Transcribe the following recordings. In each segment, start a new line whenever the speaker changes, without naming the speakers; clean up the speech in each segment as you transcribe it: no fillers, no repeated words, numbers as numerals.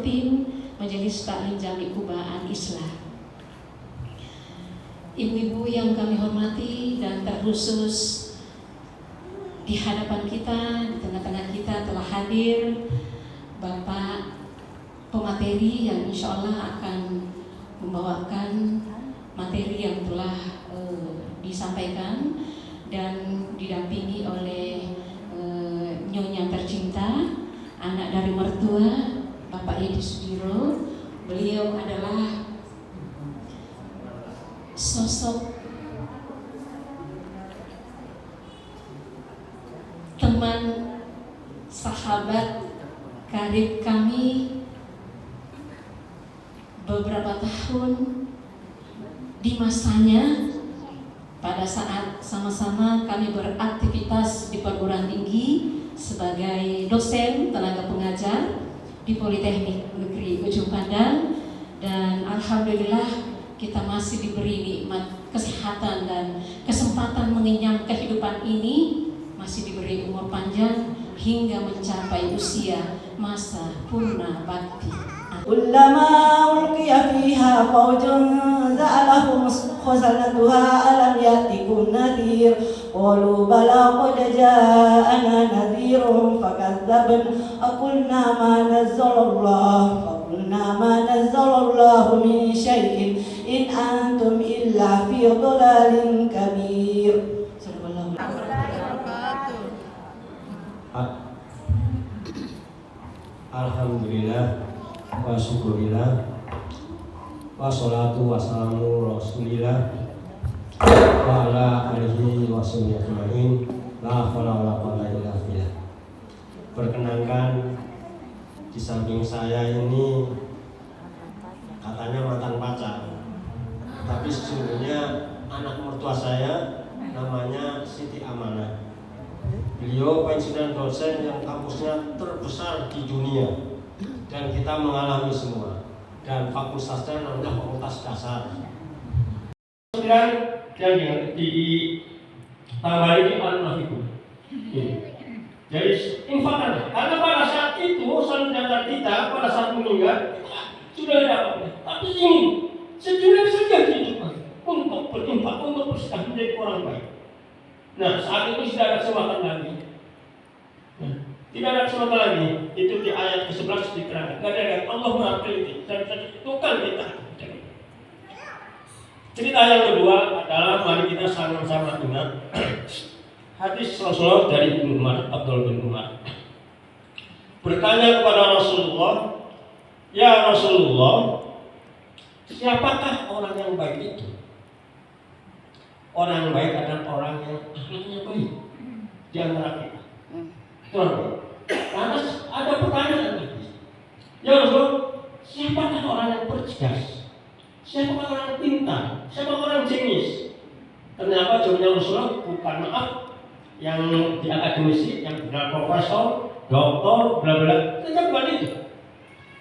Pemimpin Majelis Taklim Jami Kuba Al-Islah, ibu-ibu yang kami hormati, dan terkhusus di hadapan kita, di tengah-tengah kita telah hadir Bapak pemateri yang insya Allah akan membawakan materi yang telah disampaikan, dan didampingi oleh nyonya tercinta, anak dari mertua Bapak Yedi Sudiro. Beliau adalah sosok teman, sahabat karib kami beberapa tahun di masanya pada saat sama-sama kami beraktivitas di perguruan tinggi sebagai dosen tenaga pengajar di Politeknik Negeri Ujung Pandang, dan alhamdulillah kita masih diberi nikmat kesehatan dan kesempatan mengenyam kehidupan ini, masih diberi umur panjang hingga mencapai usia masa purna bakti.
كلما ألقي فيها فوج سألهم خزنتها ألم يأتكم نذير قالوا بلى قد جاءنا نذير فكذبنا فقلنا ما نزل الله من شيء إن أنتم إلا في ضلال كبير.
Alhamdulillah wa syukurillah wa salatu wassalamu rasulillah wa ala alihi wa sahbihi ajma'in. La haula wala quwwata illa billah. Perkenankan, di samping saya ini katanya mantan pacar, tapi sesungguhnya anak mertua saya namanya Siti Amanah. Beliau pensiunan dosen yang kampusnya terbesar di dunia, dan kita mengalami semua. Dan fakultasnya namanya Fakultas Dasar. Dan ditambah ini al-nafiku. Jadi infakan, karena pada saat itu saudara kita pada saat meninggal sudah ada apa-apa, tapi ingin sejujurnya saja kehidupan untuk berinfak, untuk bersedekah menjadi orang baik. Nah, saat itu tidak ada kesempatan lagi. Tidak ada kesempatan lagi. Itu di ayat ke-11 diterangkan. Kadang Allah Maha Teliti dan tentukan kita. Cerita yang kedua adalah mari kita sama-sama ingat hadis Rasulullah dari Ibnu Umar, Abdul bin Umar. Bertanya kepada Rasulullah, "Ya Rasulullah, siapakah orang yang baik itu?" Orang yang baik adalah orang yang akhlaknya baik di antara kita. Tuan, lantas ada pertanyaan lagi. Ya Rasul, siapakah orang yang bercerdas? Siapakah orang yang pintar? Siapakah orang yang jenius? Ternyata jawabnya Rasulullah bukan maaf yang di akademisi, yang benar profesor, doktor, bla bla. Ternyata bukan itu.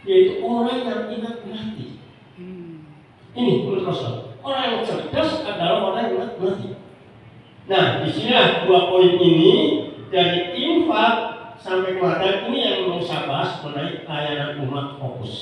Yaitu orang yang ingat mati. Ini menurut Rasul. Orang yang cerdas adalah orang yang ingat mati. Nah, disinilah dua poin ini dari infak sampai kematian ini yang mau saya bahas mengenai layanan umat fokus.